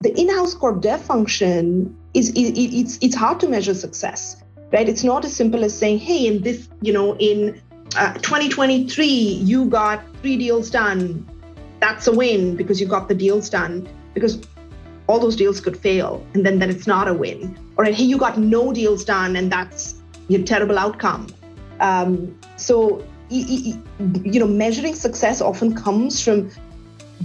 the in-house corp dev function it's hard to measure success, right? It's not as simple as saying, hey, in this, in 2023, you got 3 deals done. That's a win because you got the deals done, because all those deals could fail and then it's not a win. Or, hey, you got no deals done and that's your terrible outcome. So, measuring success often comes from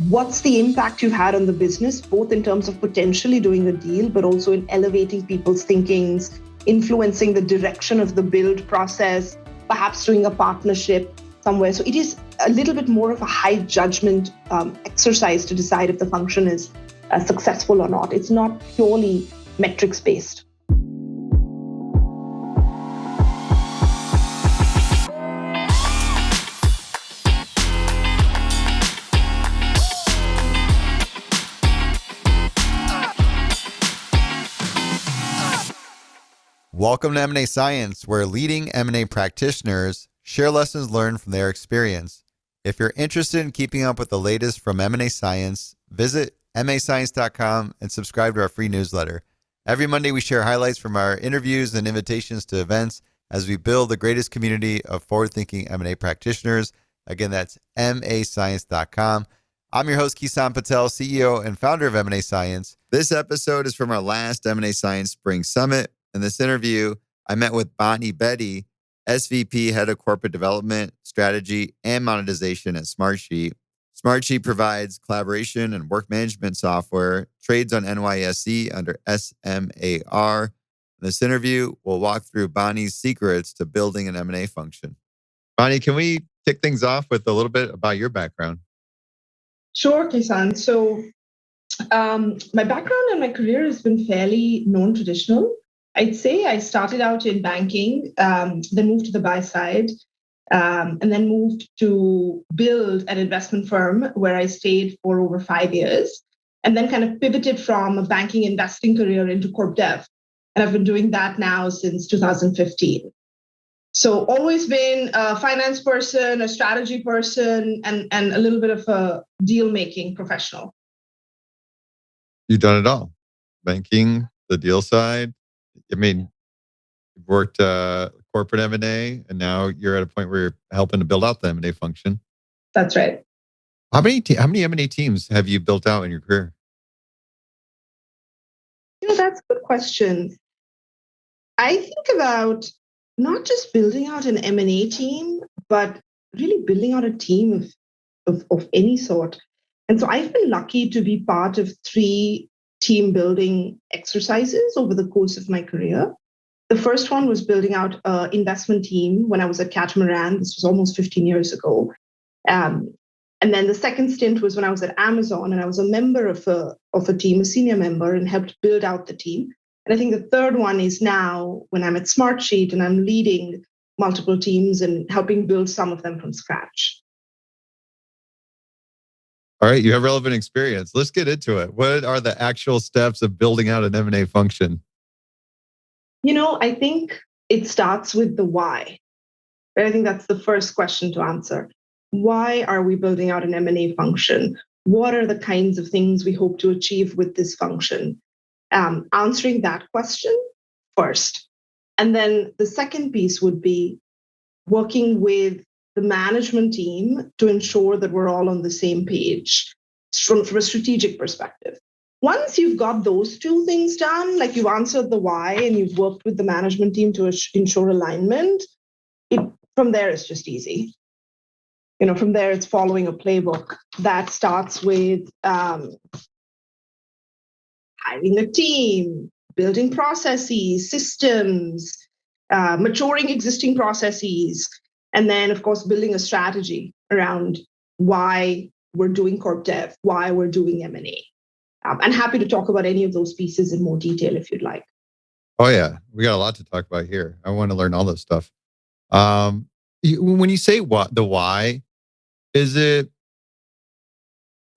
what's the impact you've had on the business, both in terms of potentially doing a deal, but also in elevating people's thinkings, influencing the direction of the build process, perhaps doing a partnership somewhere. So it is a little bit more of a high judgment exercise to decide if the function is successful or not. It's not purely metrics based. Welcome to M&A Science, where leading M&A practitioners share lessons learned from their experience. If you're interested in keeping up with the latest from M&A Science, visit mascience.com and subscribe to our free newsletter. Every Monday, we share highlights from our interviews and invitations to events as we build the greatest community of forward-thinking M&A practitioners. Again, that's mascience.com. I'm your host, Kison Patel, CEO and founder of M&A Science. This episode is from our last M&A Science Spring Summit. In this interview, I met with Bani Bedi, SVP, Head of Corporate Development, Strategy, and Monetization at Smartsheet. Smartsheet provides collaboration and work management software, trades on NYSE under SMAR. In this interview, we'll walk through Bani's secrets to building an M&A function. Bani, can we kick things off with a little bit about your background? Sure, Kisan. So my background and my career has been fairly non-traditional. I'd say I started out in banking, then moved to the buy side, and then moved to build an investment firm where I stayed for over 5 years, and then kind of pivoted from a banking investing career into corp dev. And I've been doing that now since 2015. So always been a finance person, a strategy person, and a little bit of a deal-making professional. You've done it all. Banking, the deal side. I mean, you've worked corporate M&A, and now you're at a point where you're helping to build out the M&A function. That's right. How many M&A teams have you built out in your career? That's a good question. I think about not just building out an M&A team, but really building out a team of any sort. And so I've been lucky to be part of 3 team building exercises over the course of my career. The first one was building out an investment team when I was at Catamaran. This was almost 15 years ago. And then the second stint was when I was at Amazon, and I was a member of a team, a senior member, and helped build out the team. And I think the third one is now when I'm at Smartsheet and I'm leading multiple teams and helping build some of them from scratch. All right, you have relevant experience. Let's get into it. What are the actual steps of building out an M&A function? I think it starts with the why. I think that's the first question to answer. Why are we building out an M&A function? What are the kinds of things we hope to achieve with this function? Answering that question first. And then the second piece would be working with the management team to ensure that we're all on the same page from a strategic perspective. Once you've got those 2 things done, like you've answered the why and you've worked with the management team to ensure alignment, from there it's just easy. From there it's following a playbook that starts with hiring a team, building processes, systems, maturing existing processes, and then, of course, building a strategy around why we're doing corp dev, why we're doing M&A. I'm happy to talk about any of those pieces in more detail if you'd like. Oh, yeah. We got a lot to talk about here. I want to learn all this stuff. When you say the why, is it...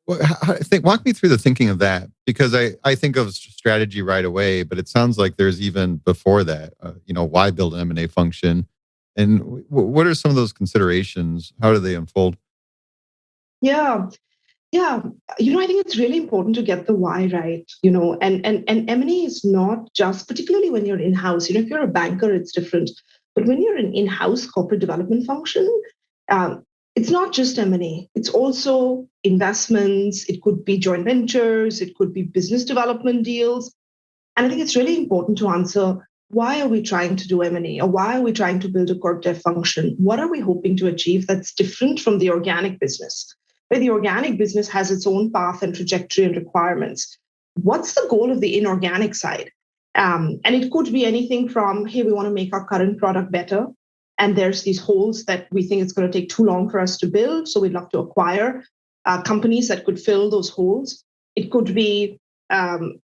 walk me through the thinking of that, because I think of strategy right away, but it sounds like there's even before that, why build an M&A function? And what are some of those considerations? How do they unfold? Yeah. Yeah, I think it's really important to get the why right, and M&A is not just, particularly when you're in-house, if you're a banker, it's different. But when you're an in-house corporate development function, um, it's not just M&A, it's also investments, it could be joint ventures, it could be business development deals. And I think it's really important to answer, why are we trying to do M&A, or why are we trying to build a corp dev function? What are we hoping to achieve that's different from the organic business? Where the organic business has its own path and trajectory and requirements. What's the goal of the inorganic side? And it could be anything from, hey, we want to make our current product better. And there's these holes that we think it's going to take too long for us to build. So we'd love to acquire companies that could fill those holes. It could be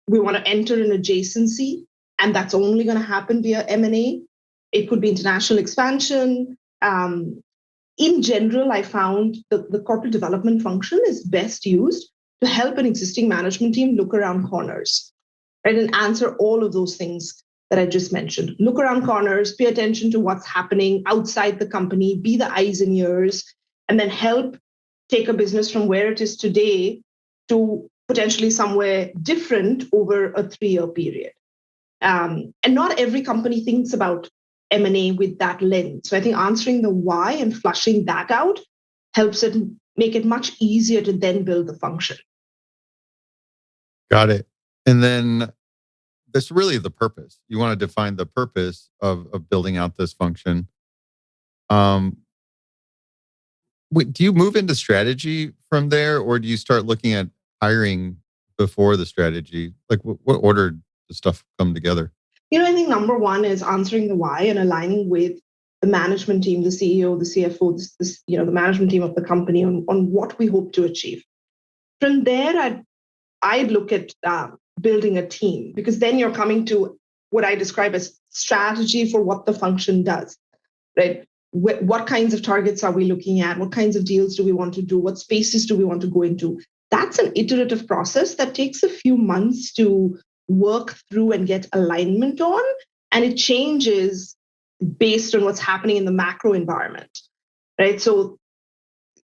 we want to enter an adjacency, and that's only going to happen via M&A. It could be international expansion. In general, I found the corporate development function is best used to help an existing management team look around corners, right, and answer all of those things that I just mentioned. Look around corners, pay attention to what's happening outside the company, be the eyes and ears, and then help take a business from where it is today to potentially somewhere different over a 3-year period. And not every company thinks about M&A with that lens. So I think answering the why and flushing that out helps it make it much easier to then build the function. Got it. And then that's really the purpose. You want to define the purpose of building out this function. Um, do you move into strategy from there, or do you start looking at hiring before the strategy? Like, what order does stuff come together? I think number one is answering the why and aligning with the management team, the CEO, the CFO, the management team of the company on what we hope to achieve. From there, I'd look at building a team, because then you're coming to what I describe as strategy for what the function does, right? What kinds of targets are we looking at? What kinds of deals do we want to do? What spaces do we want to go into? That's an iterative process that takes a few months to work through and get alignment on. And it changes based on what's happening in the macro environment, right? So,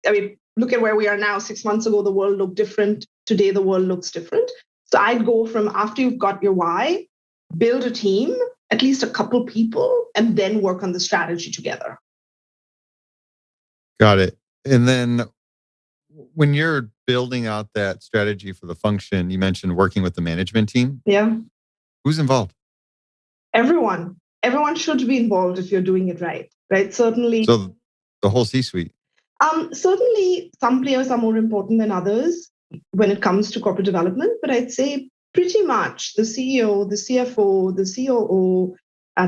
I mean, look at where we are now. 6 months ago, the world looked different. Today, the world looks different. So I'd go from, after you've got your why, build a team, at least a couple people, and then work on the strategy together. Got it. And then when you're building out that strategy for the function, you mentioned working with the management team. Yeah. Who's involved? Everyone. Everyone should be involved if you're doing it right? Certainly. So the whole C-suite. Certainly, some players are more important than others when it comes to corporate development, but I'd say pretty much the CEO, the CFO, the COO,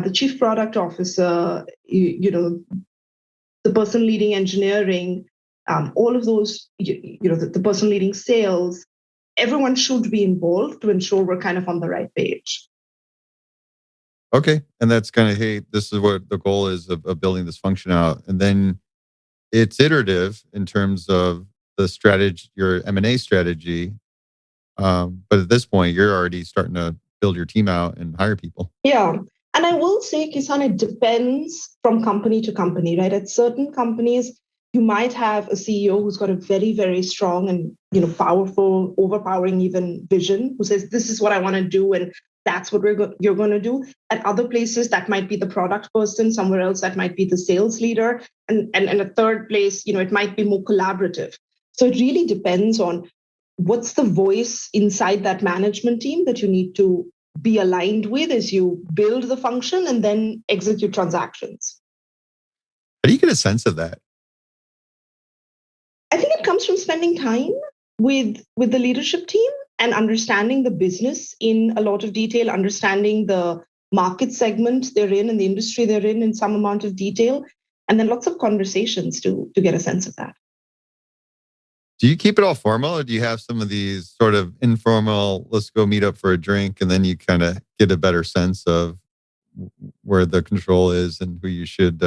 the chief product officer, the person leading engineering, all of those, the person leading sales, everyone should be involved to ensure we're kind of on the right page. Okay. And that's kind of, hey, this is what the goal is of building this function out. And then it's iterative in terms of the strategy, your M&A strategy. But at this point, you're already starting to build your team out and hire people. Yeah. And I will say, Kison, it depends from company to company, right? At certain companies, you might have a CEO who's got a very, very strong and powerful, overpowering even vision, who says, this is what I want to do, and that's what you're going to do. At other places, that might be the product person. Somewhere else, that might be the sales leader. And a third place, it might be more collaborative. So it really depends on what's the voice inside that management team that you need to be aligned with as you build the function and then execute transactions. How do you get a sense of that? I think it comes from spending time with the leadership team and understanding the business in a lot of detail, understanding the market segment they're in and the industry they're in some amount of detail, and then lots of conversations to get a sense of that. Do you keep it all formal, or do you have some of these sort of informal, let's go meet up for a drink, and then you kind of get a better sense of where the control is and who you should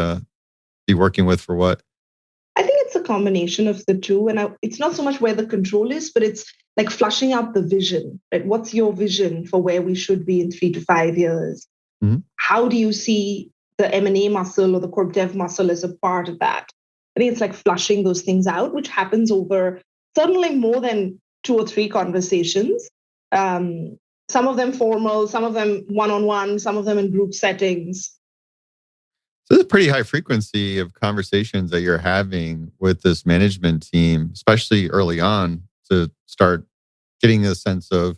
be working with for what? I think it's a combination of the two. And it's not so much where the control is, but it's like flushing out the vision, right? What's your vision for where we should be in 3 to 5 years? Mm-hmm. How do you see the M&A muscle or the corp dev muscle as a part of that? I think it's like flushing those things out, which happens over certainly more than 2 or 3 conversations. Some of them formal, some of them one-on-one, some of them in group settings. So there's a pretty high frequency of conversations that you're having with this management team, especially early on, to start getting a sense of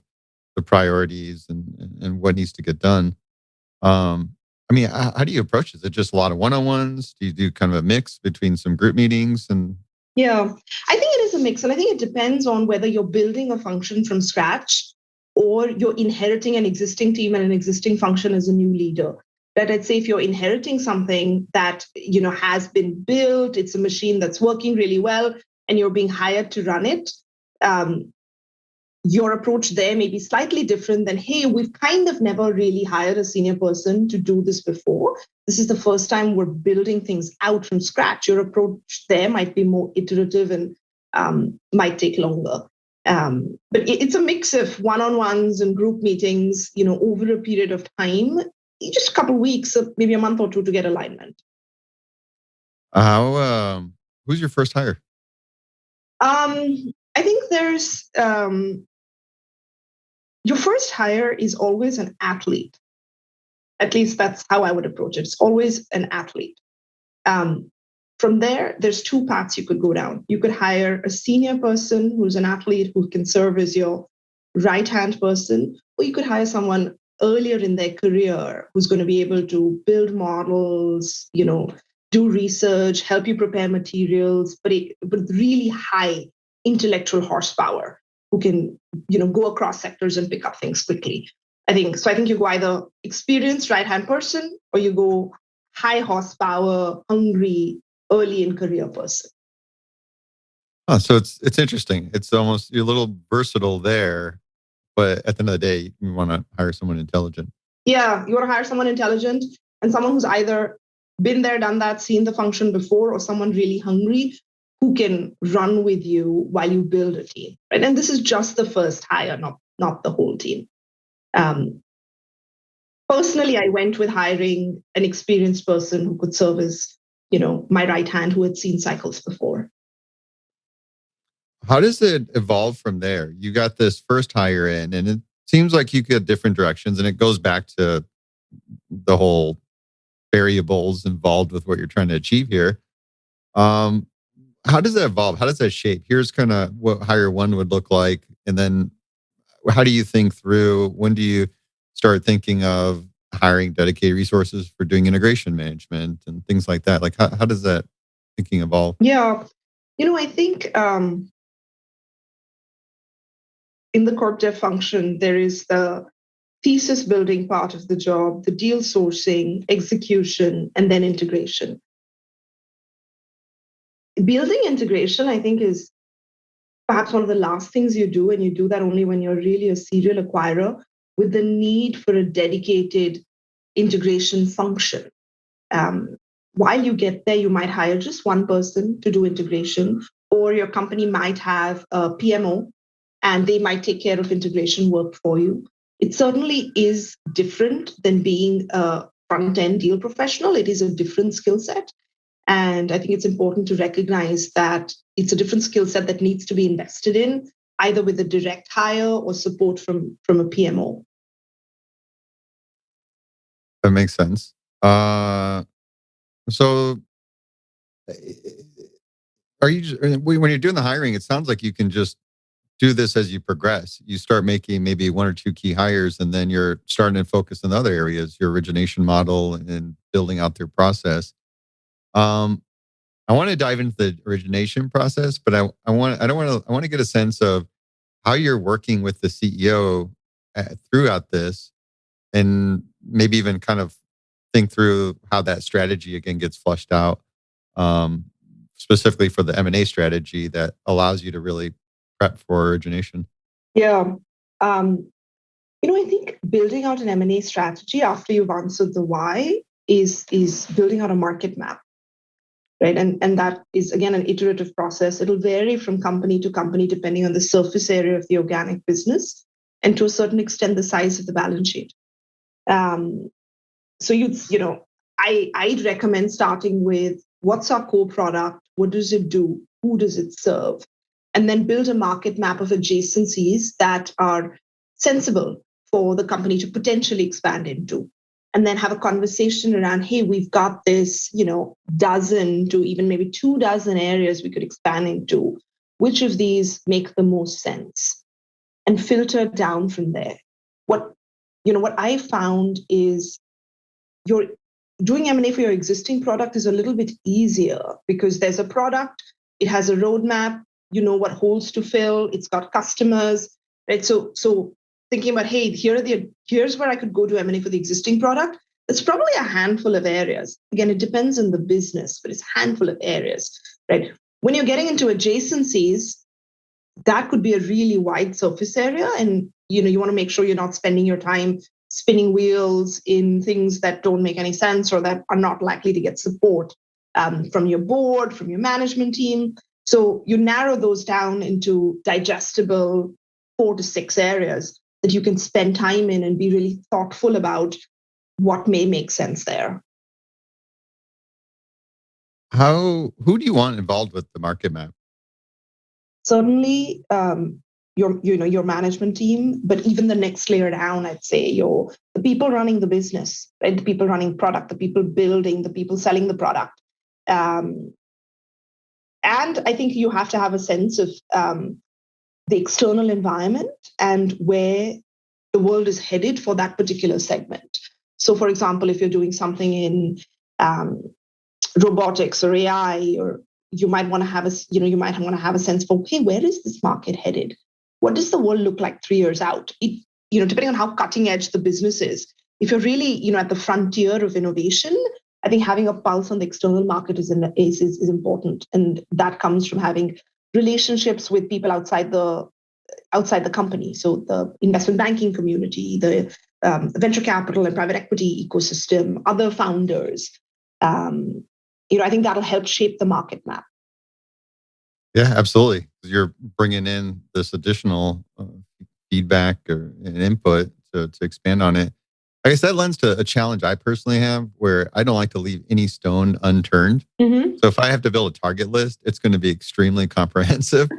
the priorities and what needs to get done. Um, I mean, how do you approach it? Is it just a lot of one-on-ones? Do you do kind of a mix between some group meetings and? Yeah, I think it is a mix. And I think it depends on whether you're building a function from scratch or you're inheriting an existing team and an existing function as a new leader. But I'd say if you're inheriting something that has been built, it's a machine that's working really well, and you're being hired to run it, your approach there may be slightly different than, hey, we've kind of never really hired a senior person to do this before. This is the first time we're building things out from scratch. Your approach there might be more iterative and might take longer. But it's a mix of one-on-ones and group meetings, over a period of time, just a couple of weeks, maybe a month or two to get alignment. Who's your first hire? I think there's your first hire is always an athlete. At least that's how I would approach it. It's always an athlete. From there's 2 paths you could go down. You could hire a senior person who's an athlete who can serve as your right-hand person, or you could hire someone earlier in their career who's going to be able to build models, do research, help you prepare materials, but with really high intellectual horsepower, who can, go across sectors and pick up things quickly. I think you go either experienced right-hand person or you go high horsepower, hungry, early in career person. Oh, so it's interesting. It's almost, you're a little versatile there, but at the end of the day, you want to hire someone intelligent. Yeah, you want to hire someone intelligent and someone who's either been there, done that, seen the function before, or someone really hungry who can run with you while you build a team. Right? And this is just the first hire, not the whole team. Personally, I went with hiring an experienced person who could serve as, my right hand, who had seen cycles before. How does it evolve from there? You got this first hire in, and it seems like you get different directions, and it goes back to the whole variables involved with what you're trying to achieve here. Um, how does that evolve? How does that shape? Here's kind of what hire one would look like, and then how do you think through? When do you start thinking of hiring dedicated resources for doing integration management and things like that? Like, how does that thinking evolve? Yeah, I think in the corp dev function, there is the thesis building part of the job, the deal sourcing, execution, and then integration. Building integration, I think, is perhaps one of the last things you do, and you do that only when you're really a serial acquirer with the need for a dedicated integration function. While you get there, you might hire just one person to do integration, or your company might have a PMO and they might take care of integration work for you. It certainly is different than being a front end deal professional. It is a different skill set. And I think it's important to recognize that it's a different skill set that needs to be invested in, either with a direct hire or support from a PMO. That makes sense. So, are you when you're doing the hiring? It sounds like you can just do this as you progress. You start making maybe 1 or 2 key hires, and then you're starting to focus on other areas, your origination model and building out their process. Um, I want to dive into the origination process, but I want to get a sense of how you're working with the CEO throughout this, and maybe even kind of think through how that strategy again gets flushed out, um, specifically for the M&A strategy that allows you to really prep for origination. Yeah. I think building out an M&A strategy after you've answered the why is building out a market map, right? And that is, again, an iterative process. It'll vary from company to company depending on the surface area of the organic business and to a certain extent the size of the balance sheet. So I'd recommend starting with what's our core product, what does it do, who does it serve, and then build a market map of adjacencies that are sensible for the company to potentially expand into. And then have a conversation around, hey, we've got this, dozen to even maybe 24 areas we could expand into. Which of these make the most sense? And filter down from there. What I found is you're doing M&A for your existing product is a little bit easier because there's a product, it has a roadmap, you know what holes to fill, it's got customers, right? So thinking about, hey, here's where I could go to M&A for the existing product. It's probably a handful of areas. Again, it depends on the business, but it's a handful of areas, right? When you're getting into adjacencies, that could be a really wide surface area, and you want to make sure you're not spending your time spinning wheels in things that don't make any sense or that are not likely to get support from your board, from your management team. So you narrow those down into digestible 4 to 6 areas that you can spend time in and be really thoughtful about what may make sense there. Who do you want involved with the market map? Certainly, your management team, but even the next layer down, I'd say the people running the business, right? The people running product, the people building, the people selling the product. And I think you have to have a sense of the external environment and where the world is headed for that particular segment. So, for example, if you're doing something in robotics or AI, or you might want to have a sense for, hey, where is this market headed? What does the world look like 3 years out? Depending on how cutting edge the business is. If you're really, at the frontier of innovation, I think having a pulse on the external market is important, and that comes from having relationships with people outside the company. So the investment banking community, the venture capital and private equity ecosystem, other founders. I think that'll help shape the market map. Yeah, absolutely. You're bringing in this additional feedback and input to expand on it. I guess that lends to a challenge I personally have where I don't like to leave any stone unturned. Mm-hmm. So if I have to build a target list, it's going to be extremely comprehensive.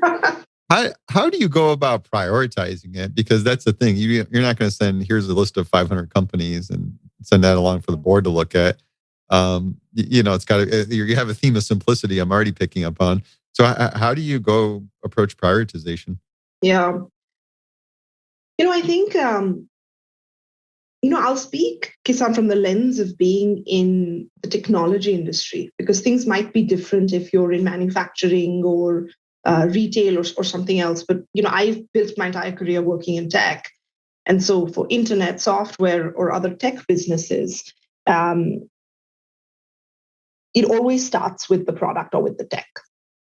How do you go about prioritizing it? Because that's the thing. You're not going to send, here's a list of 500 companies and send that along for the board to look at. It's got to, you have a theme of simplicity I'm already picking up on. So how do you go approach prioritization? Yeah. I think, I'll speak, Kison, from the lens of being in the technology industry, because things might be different if you're in manufacturing or retail or something else. But, I've built my entire career working in tech. And so for internet, software, or other tech businesses, it always starts with the product or with the tech,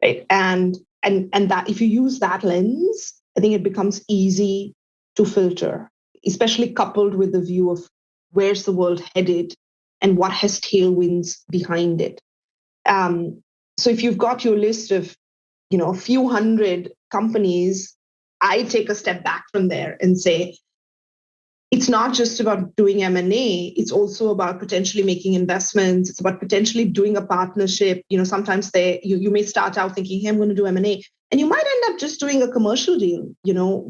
right? And that if you use that lens, I think it becomes easy to filter, especially coupled with the view of where's the world headed and what has tailwinds behind it. So if you've got your list of, a few hundred companies, I take a step back from there and say, it's not just about doing M&A, it's also about potentially making investments. It's about potentially doing a partnership. Sometimes you may start out thinking, hey, I'm going to do M&A. And you might end up just doing a commercial deal.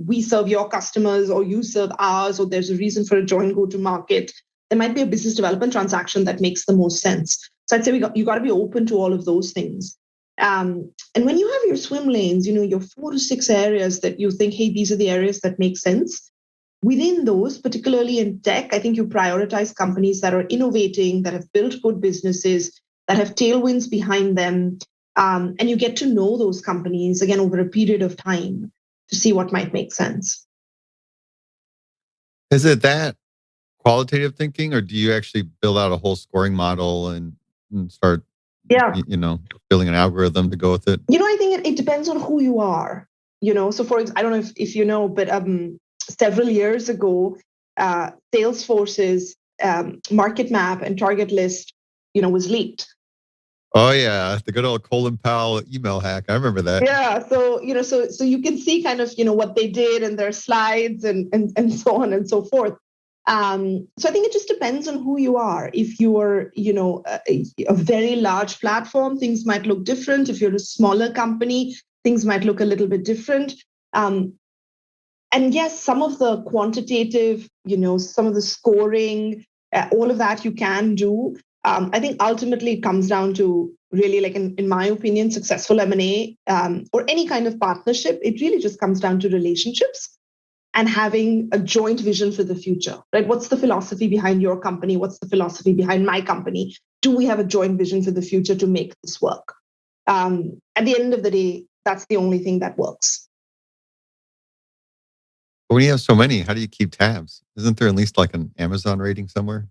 We serve your customers or you serve ours, or there's a reason for a joint go-to-market. There might be a business development transaction that makes the most sense. So I'd say you got to be open to all of those things. And when you have your swim lanes, your 4 to 6 areas that you think, hey, these are the areas that make sense. Within those, particularly in tech, I think you prioritize companies that are innovating, that have built good businesses, that have tailwinds behind them. And you get to know those companies, again, over a period of time to see what might make sense. Is it that qualitative thinking, or do you actually build out a whole scoring model and start, building an algorithm to go with it? I think it depends on who you are. So I don't know if you know, but several years ago, Salesforce's market map and target list, was leaked. Oh yeah, the good old Colin Powell email hack. I remember that. Yeah, so so you can see kind of what they did and their slides and so on and so forth. So I think it just depends on who you are. If you're a very large platform, things might look different. If you're a smaller company, things might look a little bit different. And yes, some of the quantitative, some of the scoring, all of that you can do. I think ultimately it comes down to really, like in my opinion, successful M&A or any kind of partnership. It really just comes down to relationships and having a joint vision for the future, right? What's the philosophy behind your company? What's the philosophy behind my company? Do we have a joint vision for the future to make this work? At the end of the day, that's the only thing that works. But when you have so many, how do you keep tabs? Isn't there at least like an Amazon rating somewhere?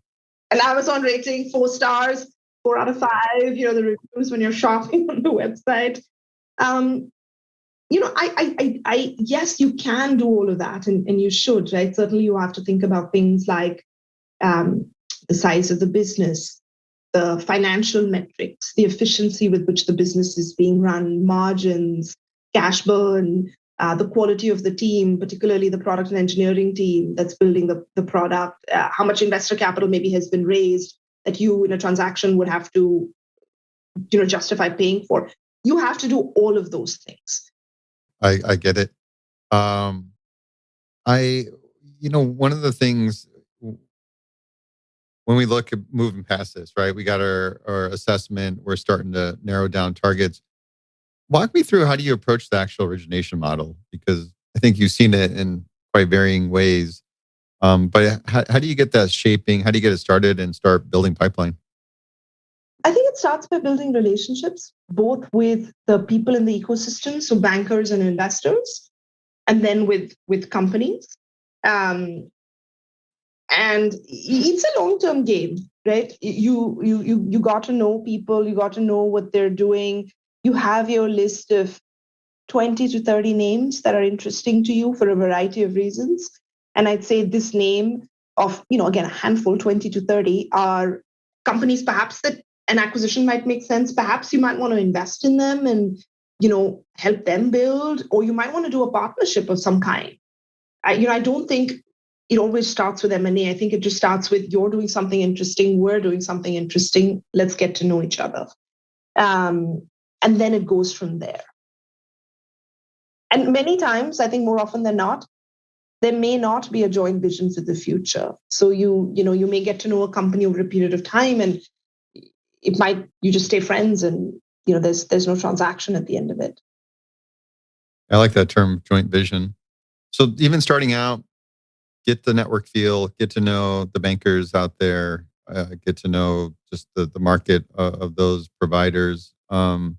An Amazon rating, 4 stars, 4 out of 5, the reviews when you're shopping on the website. Yes, you can do all of that and you should, right? Certainly you have to think about things like the size of the business, the financial metrics, the efficiency with which the business is being run, margins, cash burn, the quality of the team, particularly the product and engineering team that's building the product, how much investor capital maybe has been raised that you in a transaction would have to justify paying for. You have to do all of those things. I get it. One of the things when we look at moving past this, right? We got our assessment. We're starting to narrow down targets. Walk me through, how do you approach the actual origination model? Because I think you've seen it in quite varying ways. But how do you get that shaping? How do you get it started and start building pipeline? I think it starts by building relationships, both with the people in the ecosystem, so bankers and investors, and then with companies. And it's a long-term game, right? You got to know people, you got to know what they're doing. You have your list of 20 to 30 names that are interesting to you for a variety of reasons. And I'd say this name of, again, a handful, 20 to 30, are companies perhaps that an acquisition might make sense. Perhaps you might want to invest in them and, help them build, or you might want to do a partnership of some kind. I don't think it always starts with M&A. I think it just starts with you're doing something interesting, we're doing something interesting, let's get to know each other. And then it goes from there. And many times, I think more often than not, there may not be a joint vision for the future. So you may get to know a company over a period of time, and you just stay friends, and there's no transaction at the end of it. I like that term, joint vision. So even starting out, get the network feel, get to know the bankers out there, get to know just the market of those providers. I'm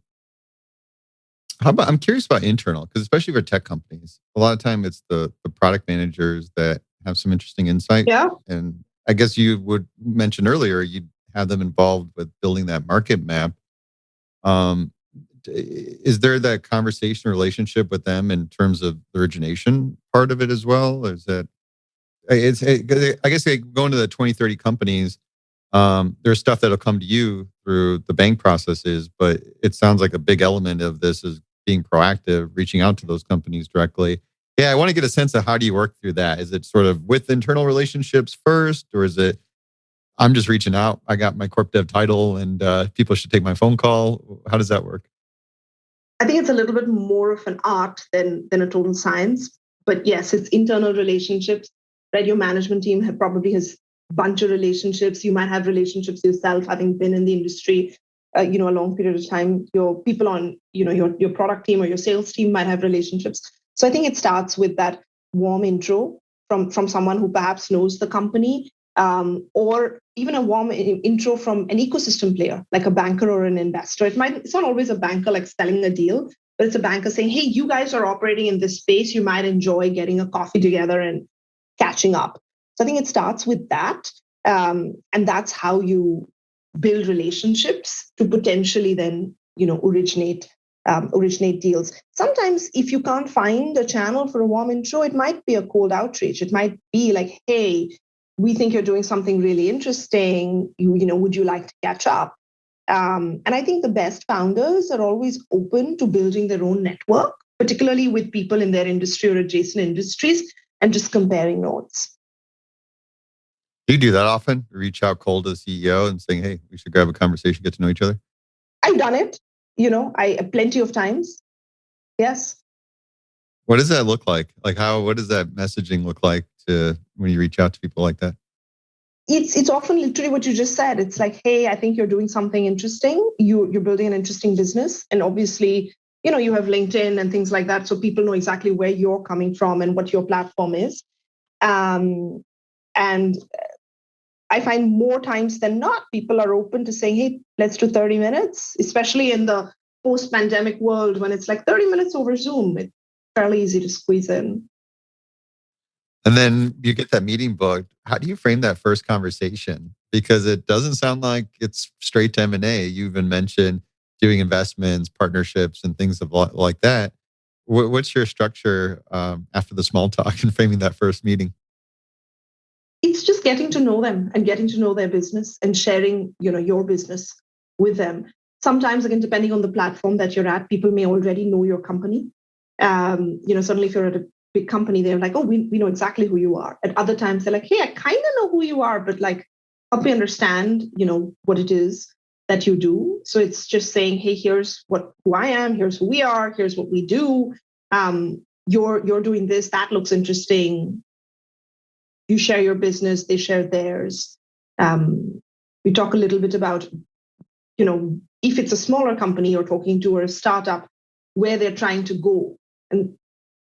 curious about internal, because especially for tech companies, a lot of time it's the product managers that have some interesting insight. Yeah. And I guess you would mention earlier, you'd have them involved with building that market map. Is there that conversation relationship with them in terms of the origination part of it as well? Or is that, I guess going to the 20, 30 companies, there's stuff that'll come to you through the bank processes, but it sounds like a big element of this is being proactive, reaching out to those companies directly. Yeah, I want to get a sense of how do you work through that? Is it sort of with internal relationships first, or is it I'm just reaching out, I got my corp dev title, and people should take my phone call? How does that work? I think it's a little bit more of an art than a total science. But yes, it's internal relationships, right? Your management team probably has a bunch of relationships. You might have relationships yourself, having been in the industry, a long period of time. Your people on, your product team or your sales team might have relationships. So I think it starts with that warm intro from someone who perhaps knows the company, or even a warm intro from an ecosystem player, like a banker or an investor. It's not always a banker like selling a deal, but it's a banker saying, hey, you guys are operating in this space. You might enjoy getting a coffee together and catching up. So I think it starts with that. And that's how you build relationships to potentially then, originate deals. Sometimes if you can't find a channel for a warm intro, it might be a cold outreach. It might be like, hey, we think you're doing something really interesting. Would you like to catch up? And I think the best founders are always open to building their own network, particularly with people in their industry or adjacent industries, and just comparing notes. Do you do that often? Reach out cold to the CEO and saying, hey, we should grab a conversation, get to know each other? I've done it, plenty of times. Yes. What does that look like? What does that messaging look like to when you reach out to people like that? It's often literally what you just said. It's like, hey, I think you're doing something interesting. You're building an interesting business, and obviously, you have LinkedIn and things like that, so people know exactly where you're coming from and what your platform is. Um, and I find more times than not, people are open to saying, hey, let's do 30 minutes, especially in the post-pandemic world when it's like 30 minutes over Zoom. It's fairly easy to squeeze in. And then you get that meeting booked. How do you frame that first conversation? Because it doesn't sound like it's straight to M&A. You even mentioned doing investments, partnerships, and things like that. What's your structure after the small talk and framing that first meeting? It's just getting to know them and getting to know their business and sharing, your business with them. Sometimes, again, depending on the platform that you're at, people may already know your company. Suddenly if you're at a big company, they're like, oh, we know exactly who you are. At other times, they're like, hey, I kind of know who you are, but like, help me understand, what it is that you do. So it's just saying, hey, here's who I am, here's who we are, here's what we do. You're doing this, that looks interesting. You share your business, they share theirs. We talk a little bit about, if it's a smaller company you're talking to or a startup, where they're trying to go. And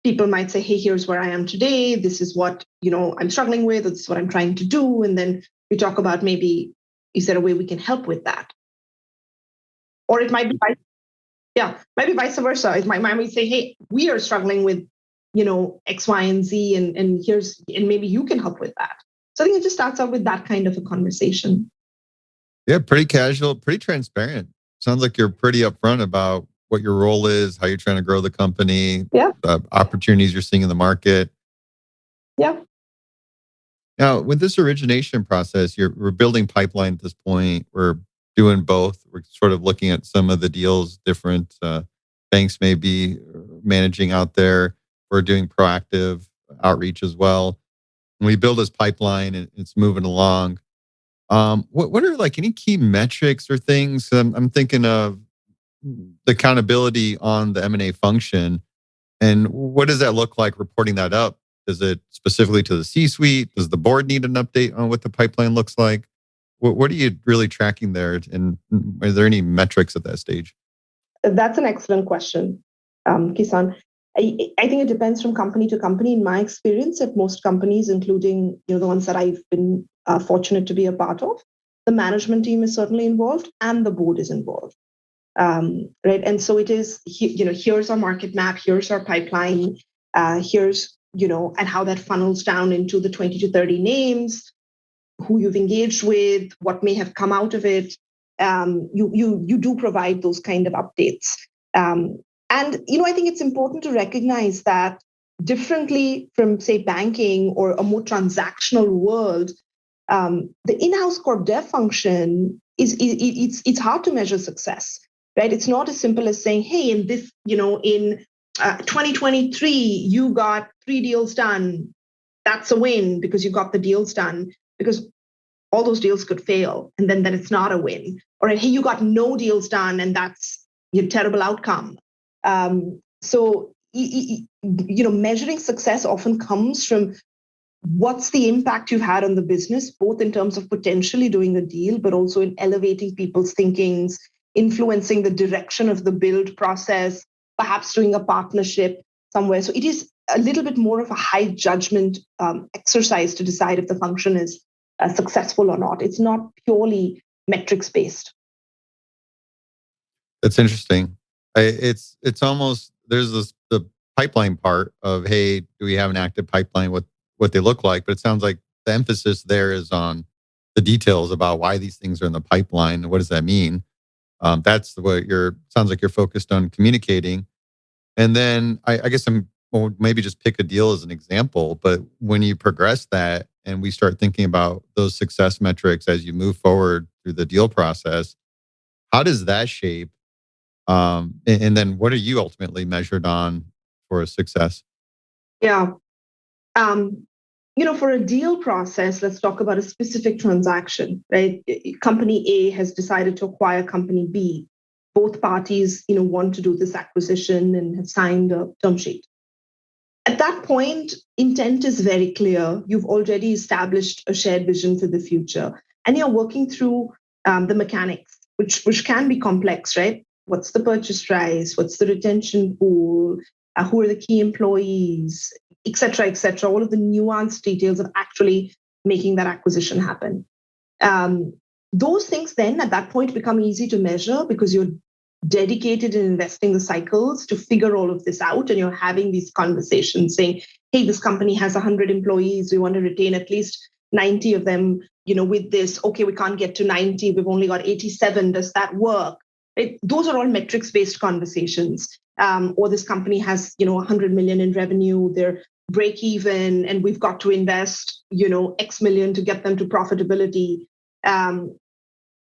people might say, hey, here's where I am today. This is what, I'm struggling with. This is what I'm trying to do. And then we talk about maybe, is there a way we can help with that? Or it might be, maybe vice versa. It might say, hey, we are struggling with, X, Y, and Z, and maybe you can help with that. So I think it just starts out with that kind of a conversation. Yeah, pretty casual, pretty transparent. Sounds like you're pretty upfront about what your role is, how you're trying to grow the company, Yeah. the opportunities you're seeing in the market. Yeah. Now, with this origination process, we're building pipeline at this point. We're doing both. We're sort of looking at some of the deals different banks may be managing out there. We're doing proactive outreach as well. And we build this pipeline and it's moving along. What are like any key metrics or things? I'm thinking of the accountability on the M&A function. And what does that look like reporting that up? Is it specifically to the C-suite? Does the board need an update on what the pipeline looks like? What are you really tracking there? And are there any metrics at that stage? That's an excellent question, Kison. I think it depends from company to company. In my experience, at most companies, including the ones that I've been fortunate to be a part of, the management team is certainly involved and the board is involved. Right, and so it is. Here's our market map. Here's our pipeline. Here's and how that funnels down into the 20 to 30 names, who you've engaged with, what may have come out of it. You do provide those kind of updates. And I think it's important to recognize that differently from, say, banking or a more transactional world, the in-house corp dev function it's hard to measure success, right? It's not as simple as saying, hey, in this, in 2023, you got 3 deals done. That's a win because you got the deals done. Because all those deals could fail, and then it's not a win. Or hey, you got no deals done, and that's a terrible outcome. So measuring success often comes from what's the impact you've had on the business, both in terms of potentially doing a deal, but also in elevating people's thinkings, influencing the direction of the build process, perhaps doing a partnership somewhere. So it is a little bit more of a high judgment exercise to decide if the function is successful or not. It's not purely metrics based. That's interesting. It's almost there's the pipeline part of, hey, do we have an active pipeline? What they look like? But it sounds like the emphasis there is on the details about why these things are in the pipeline. What does that mean? That's what sounds like you're focused on communicating. And then I guess well, maybe just pick a deal as an example. But when you progress that and we start thinking about those success metrics as you move forward through the deal process, how does that shape? And then what are you ultimately measured on for a success? Yeah. For a deal process, let's talk about a specific transaction, right? Company A has decided to acquire company B. both parties, want to do this acquisition and have signed a term sheet. At that point, intent is very clear. You've already established a shared vision for the future, and you're working through the mechanics, which can be complex, right? What's the purchase price? What's the retention pool? Who are the key employees, et cetera, et cetera. All of the nuanced details of actually making that acquisition happen. Those things then at that point become easy to measure because you're dedicated in investing the cycles to figure all of this out, and you're having these conversations saying, hey, this company has 100 employees, we want to retain at least 90 of them, with this. Okay, we can't get to 90, we've only got 87, does that work? Those are all metrics based conversations. Or this company has 100 million in revenue, they're break even, and we've got to invest X million to get them to profitability.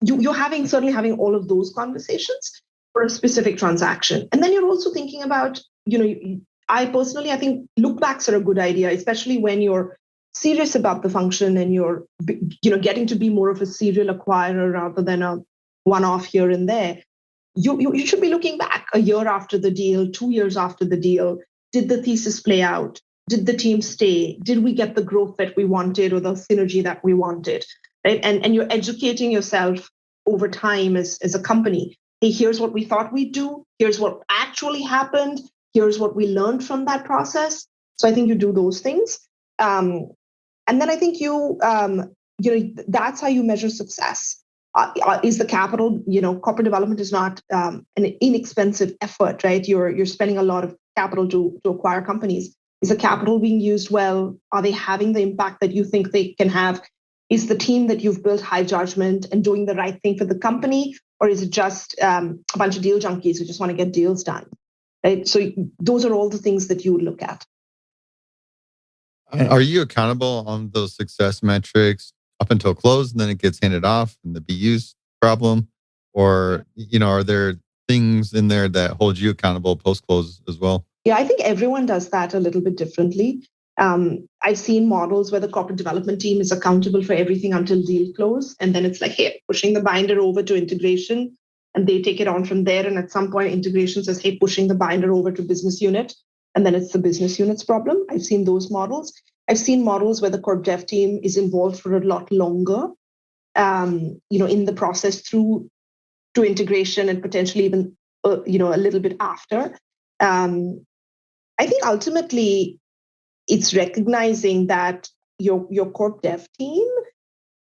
You're certainly having all of those conversations for a specific transaction. And then you're also thinking about, I think look backs are a good idea, especially when you're serious about the function and you're, getting to be more of a serial acquirer rather than a one-off here and there. You should be looking back a year after the deal, 2 years after the deal. Did the thesis play out? Did the team stay? Did we get the growth that we wanted or the synergy that we wanted? Right? And you're educating yourself over time as a company. Hey, here's what we thought we'd do. Here's what actually happened. Here's what we learned from that process. So I think you do those things. And then I think that's how you measure success. Is the capital, corporate development is not an inexpensive effort, right? You're spending a lot of capital to acquire companies. Is the capital being used well? Are they having the impact that you think they can have? Is the team that you've built high judgment and doing the right thing for the company? Or is it just a bunch of deal junkies who just want to get deals done? Right? So those are all the things that you would look at. Are you accountable on those success metrics up until close, and then it gets handed off and the BU's problem? Or, are there things in there that hold you accountable post-close as well? Yeah, I think everyone does that a little bit differently. I've seen models where the corporate development team is accountable for everything until deal close. And then it's like, hey, pushing the binder over to integration, and they take it on from there. And at some point, integration says, hey, pushing the binder over to business unit. And then it's the business unit's problem. I've seen those models. I've seen models where the corp dev team is involved for a lot longer, in the process through to integration and potentially even, a little bit after. I think ultimately it's recognizing that your corp dev team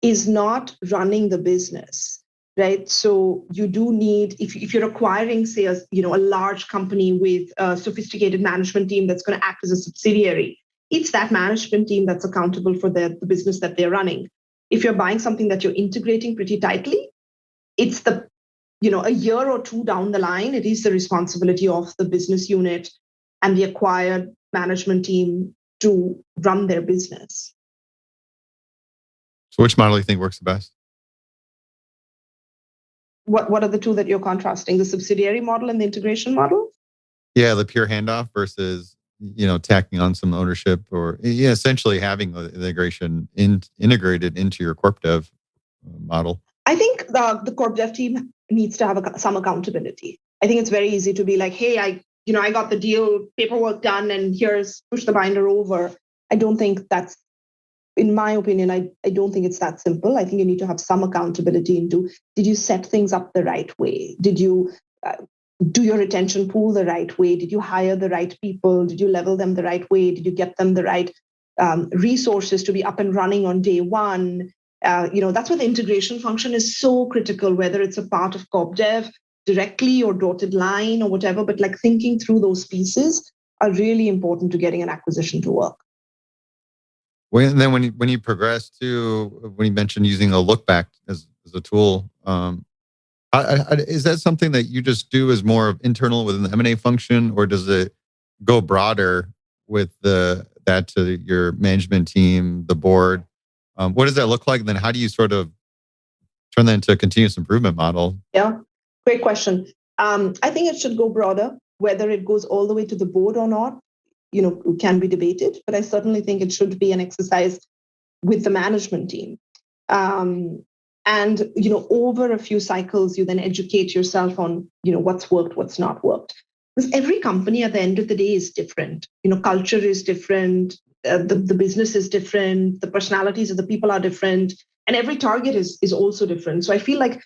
is not running the business, right? So you do need, if you're acquiring, say, a large company with a sophisticated management team that's going to act as a subsidiary, it's that management team that's accountable for the business that they're running. If you're buying something that you're integrating pretty tightly, it's a year or two down the line, it is the responsibility of the business unit and the acquired management team to run their business. So which model do you think works the best? What are the two that you're contrasting? The subsidiary model and the integration model? Yeah, the pure handoff versus, tacking on some ownership, or essentially having the integration integrated into your corp dev model. I think the corp dev team needs to have some accountability. I think it's very easy to be like, hey, I got the deal paperwork done and here's push the binder over. I don't think that's, in my opinion, I don't think it's that simple. I think you need to have some accountability into, did you set things up the right way? Did you do your retention pool the right way? Did you hire the right people? Did you level them the right way? Did you get them the right resources to be up and running on day one? That's where the integration function is so critical, whether it's a part of corp dev directly or dotted line or whatever, but like thinking through those pieces are really important to getting an acquisition to work. When you progress to, when you mentioned using a look back as a tool, is that something that you just do as more of internal within the M&A function, or does it go broader with that to your management team, the board? What does that look like? And then how do you sort of turn that into a continuous improvement model? Yeah, great question. I think it should go broader. Whether it goes all the way to the board or not, can be debated. But I certainly think it should be an exercise with the management team. And, over a few cycles, you then educate yourself on, what's worked, what's not worked. Because every company at the end of the day is different. Culture is different. The business is different. The personalities of the people are different. And every target is also different. So I feel like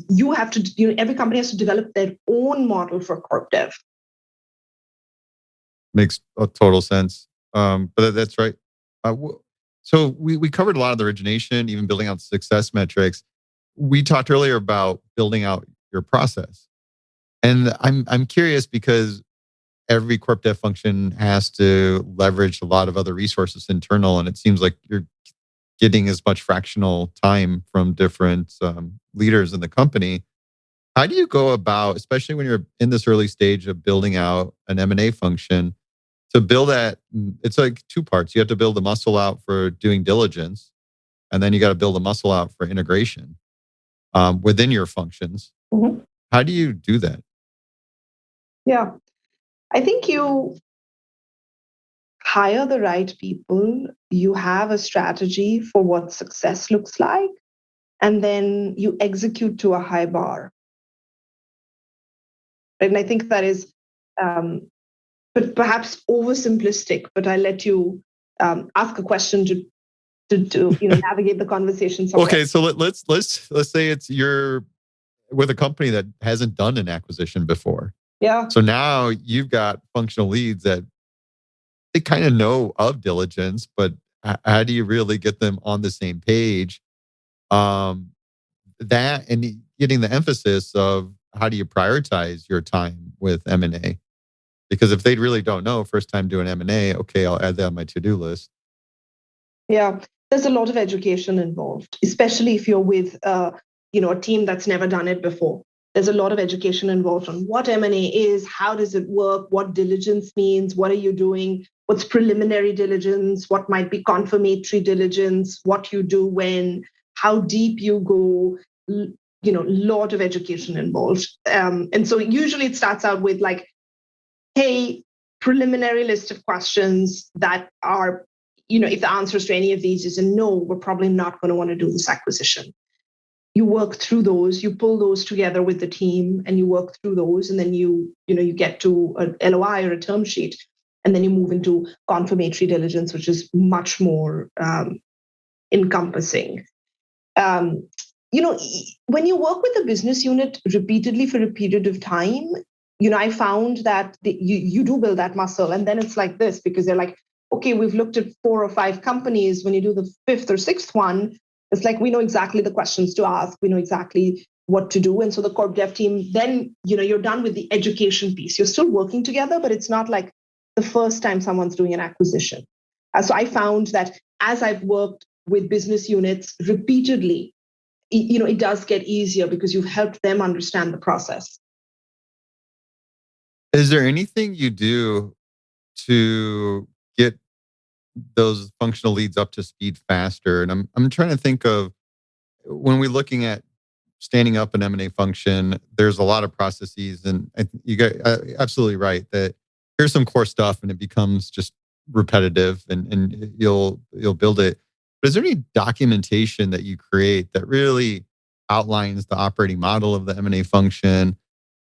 you have to, every company has to develop their own model for corp dev. Makes a total sense. But that's right. So we covered a lot of the origination, even building out success metrics. We talked earlier about building out your process. And I'm curious because every corp dev function has to leverage a lot of other resources internal. And it seems like you're getting as much fractional time from different leaders in the company. How do you go about, especially when you're in this early stage of building out an M&A function, to build that? It's like two parts. You have to build the muscle out for doing diligence, and then you got to build a muscle out for integration within your functions. Mm-hmm. How do you do that? Yeah, I think you hire the right people, you have a strategy for what success looks like, and then you execute to a high bar. And I think that is, but perhaps oversimplistic, but I let you ask a question to navigate the conversation somewhere. Okay, so let's say it's you're with a company that hasn't done an acquisition before. Yeah. So now you've got functional leads that they kind of know of diligence, but how do you really get them on the same page? That and getting the emphasis of how do you prioritize your time with M&A? Because if they really don't know, first time doing M&A, okay, I'll add that on my to-do list. Yeah, there's a lot of education involved, especially if you're with a team that's never done it before. There's a lot of education involved on what M&A is, how does it work, what diligence means, what are you doing, what's preliminary diligence, what might be confirmatory diligence, what you do when, how deep you go, lot of education involved. And so usually it starts out with like, hey, preliminary list of questions that are, if the answers to any of these is a no, we're probably not going to want to do this acquisition. You work through those, you pull those together with the team and you work through those, and then you get to a LOI or a term sheet, and then you move into confirmatory diligence, which is much more encompassing. When you work with a business unit repeatedly for a period of time, I found that you do build that muscle, and then it's like this, because they're like, okay, we've looked at 4 or 5 companies. When you do the 5th or 6th one, it's like we know exactly the questions to ask, we know exactly what to do. And so the corp dev team, then you're done with the education piece. You're still working together, but it's not like the first time someone's doing an acquisition. So I found that as I've worked with business units repeatedly, it does get easier because you've helped them understand the process. Is there anything you do to get those functional leads up to speed faster? And I'm trying to think of when we're looking at standing up an M&A function, there's a lot of processes, and you got absolutely right that here's some core stuff and it becomes just repetitive, and you'll build it. But is there any documentation that you create that really outlines the operating model of the M&A function?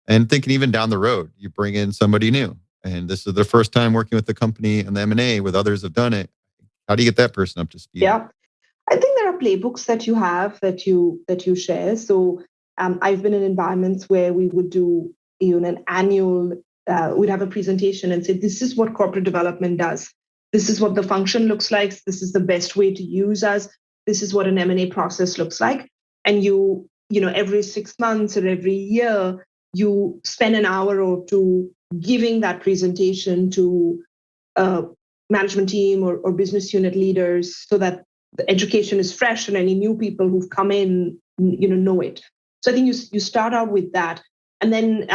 And thinking even down the road, you bring in somebody new, and this is their first time working with the company and the M&A with others have done it. How do you get that person up to speed? Yeah, I think there are playbooks that you have that you share. So I've been in environments where we would do an annual, we'd have a presentation and say, this is what corporate development does. This is what the function looks like. This is the best way to use us. This is what an M&A process looks like. And every 6 months or every year, you spend an hour or two giving that presentation to a management team or business unit leaders, so that the education is fresh and any new people who've come in, know it. So I think you start out with that. And then,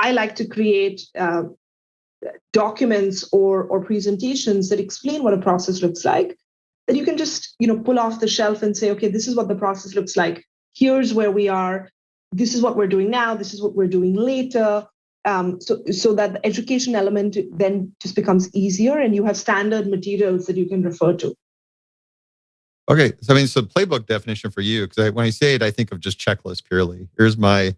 I like to create documents or presentations that explain what a process looks like, that you can just, pull off the shelf and say, okay, this is what the process looks like. Here's where we are. This is what we're doing now. This is what we're doing later. So that the education element then just becomes easier, and you have standard materials that you can refer to. Okay. So playbook definition for you, because when I say it, I think of just checklist purely. Here's my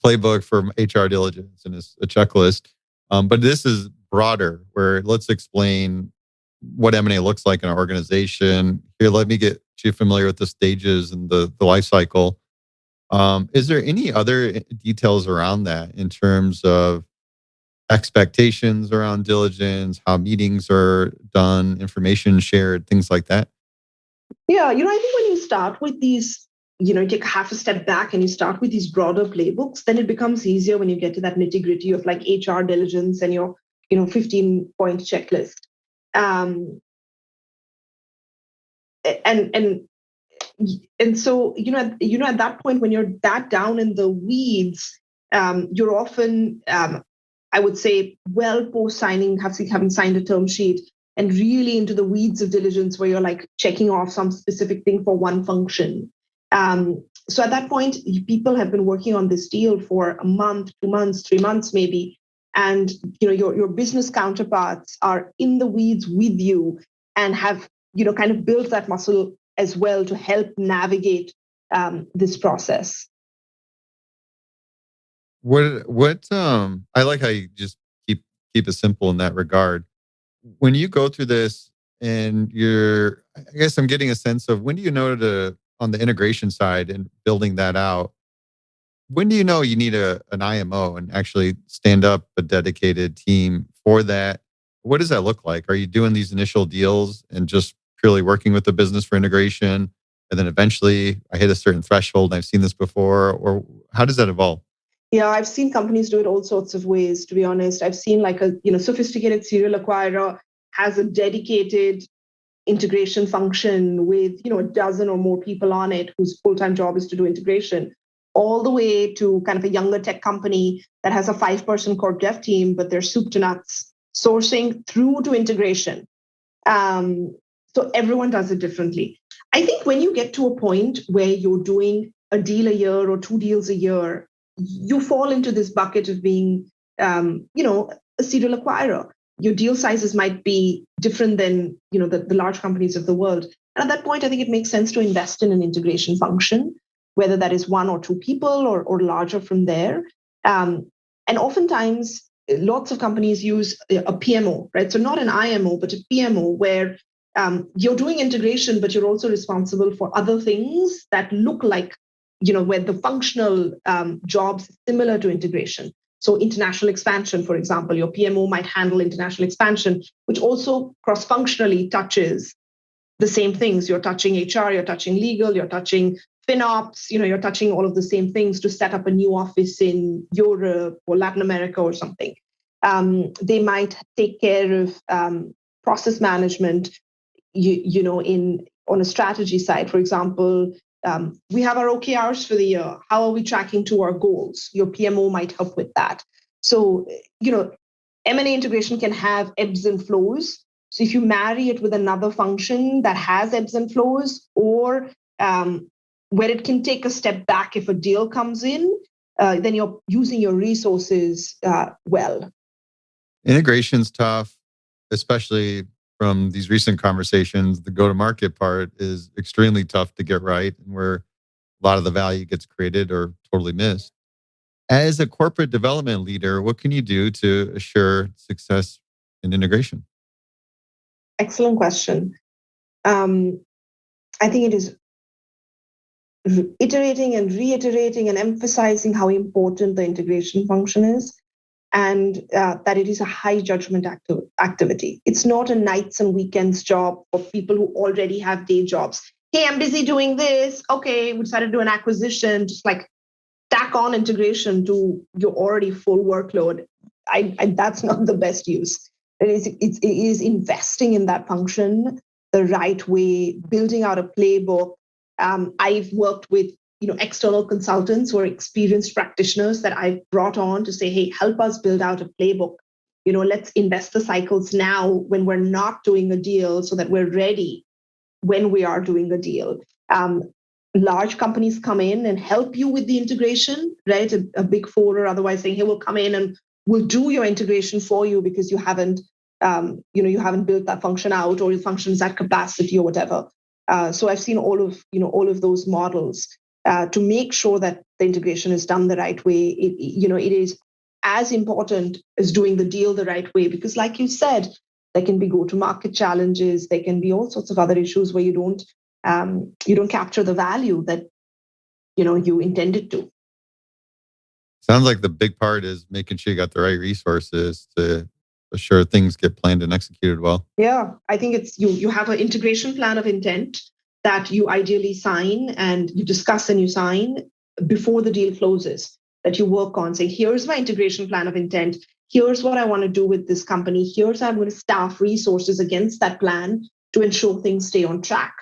playbook for HR diligence, and it's a checklist. But this is broader, where let's explain what M&A looks like in our organization. Here, let me get you familiar with the stages and the life cycle. Is there any other details around that in terms of expectations around diligence, how meetings are done, information shared, things like that? Yeah, I think when you start with these, take half a step back and you start with these broader playbooks, then it becomes easier when you get to that nitty gritty of like HR diligence and your, 15-point checklist. Um, and so at that point when you're that down in the weeds, you're often I would say well post signing, having signed a term sheet, and really into the weeds of diligence where you're like checking off some specific thing for one function. So at that point, people have been working on this deal for a month, 2 months, 3 months maybe, and your business counterparts are in the weeds with you and have kind of built that muscle as well to help navigate this process. I like how you just keep it simple in that regard. When you go through this and I guess I'm getting a sense of, when do you know on the integration side and building that out, when do you know you need an IMO and actually stand up a dedicated team for that? What does that look like? Are you doing these initial deals and just purely working with the business for integration? And then eventually I hit a certain threshold and I've seen this before, or how does that evolve? Yeah, I've seen companies do it all sorts of ways, to be honest. I've seen like a sophisticated serial acquirer has a dedicated integration function with a dozen or more people on it whose full-time job is to do integration, all the way to kind of a younger tech company that has a 5-person corp dev team, but they're soup to nuts sourcing through to integration. So everyone does it differently. I think when you get to a point where you're doing a deal a year or 2 deals a year, you fall into this bucket of being a serial acquirer. Your deal sizes might be different than the large companies of the world. And at that point, I think it makes sense to invest in an integration function, whether that is 1 or 2 people or larger from there. And oftentimes, lots of companies use a PMO, right? So not an IMO, but a PMO where you're doing integration, but you're also responsible for other things that look like, where the functional jobs similar to integration. So international expansion, for example, your PMO might handle international expansion, which also cross-functionally touches the same things. You're touching HR, you're touching legal, you're touching FinOps, you're touching all of the same things to set up a new office in Europe or Latin America or something. They might take care of process management, on a strategy side. For example, we have our OKRs for the year. How are we tracking to our goals? Your PMO might help with that. So, M&A integration can have ebbs and flows. So if you marry it with another function that has ebbs and flows, or where it can take a step back if a deal comes in, then you're using your resources well. Integration's tough, especially from these recent conversations. The go-to-market part is extremely tough to get right, and where a lot of the value gets created or totally missed. As a corporate development leader, what can you do to assure success in integration? Excellent question. I think it is iterating and reiterating and emphasizing how important the integration function is, and that it is a high judgment activity. It's not a nights and weekends job for people who already have day jobs. Hey, I'm busy doing this. Okay, we decided to do an acquisition. Just like tack on integration to your already full workload. That's not the best use. It is investing in that function the right way, building out a playbook. I've worked with external consultants who are experienced practitioners that I've brought on to say, hey, help us build out a playbook. Let's invest the cycles now when we're not doing a deal so that we're ready when we are doing a deal. Large companies come in and help you with the integration, right? A big four or otherwise saying, hey, we'll come in and we'll do your integration for you because you haven't built that function out, or your function is at capacity or whatever. So I've seen all of those models to make sure that the integration is done the right way. It is as important as doing the deal the right way, because like you said, there can be go-to-market challenges. There can be all sorts of other issues where you don't capture the value that you intended to. Sounds like the big part is making sure you got the right resources to assure things get planned and executed well. Yeah, I think it's you have an integration plan of intent that you ideally sign and you discuss and you sign before the deal closes, that you work on. Say, here's my integration plan of intent. Here's what I want to do with this company. Here's how I'm going to staff resources against that plan to ensure things stay on track.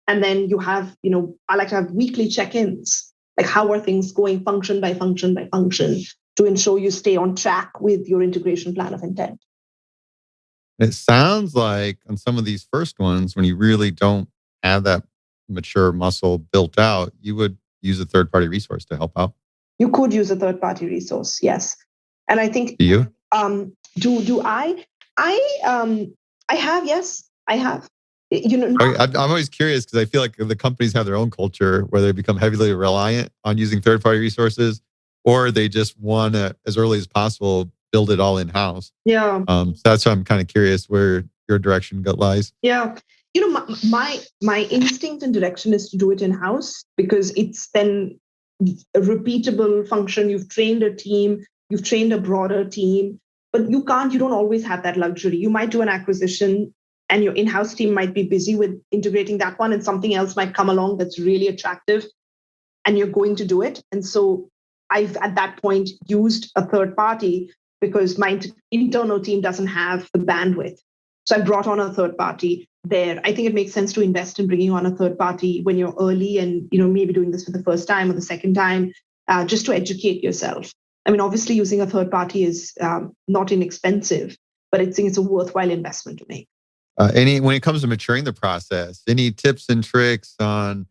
And then you have, I like to have weekly check-ins, like how are things going function by function by function to ensure you stay on track with your integration plan of intent. It sounds like on some of these first ones, when you really don't have that mature muscle built out, you would use a third party resource to help out. You could use a third party resource, yes. And I think Do you? Do I? I have, yes, I have. I'm always curious because I feel like the companies have their own culture where they become heavily reliant on using third party resources, or they just want to, as early as possible, build it all in house. Yeah. So that's why I'm kind of curious where your direction lies. Yeah. My instinct and direction is to do it in house because it's then a repeatable function. You've trained a team, you've trained a broader team, but you don't always have that luxury. You might do an acquisition and your in-house team might be busy with integrating that one and something else might come along that's really attractive and you're going to do it. And so I've at that point used a third party because my internal team doesn't have the bandwidth. So I brought on a third party there. I think it makes sense to invest in bringing on a third party when you're early and maybe doing this for the first time or the second time, just to educate yourself. I mean, obviously using a third party is not inexpensive, but I think it's a worthwhile investment to make. When it comes to maturing the process, any tips and tricks on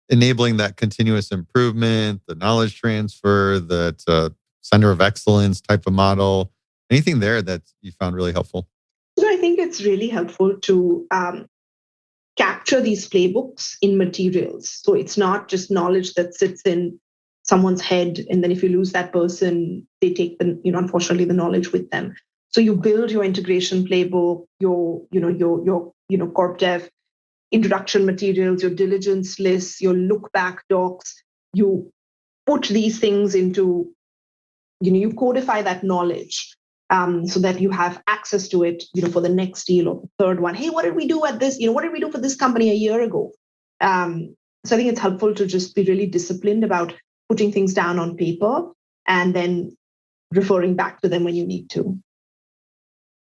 enabling that continuous improvement, the knowledge transfer, that center of excellence type of model? Anything there that you found really helpful? So I think it's really helpful to capture these playbooks in materials. So it's not just knowledge that sits in someone's head, and then if you lose that person, they take unfortunately the knowledge with them. So you build your integration playbook, your corp dev introduction materials, your diligence lists, your look back docs. You put these things into, you codify that knowledge so that you have access to it, for the next deal or the third one. Hey, what did we do at this? What did we do for this company a year ago? So I think it's helpful to just be really disciplined about putting things down on paper and then referring back to them when you need to.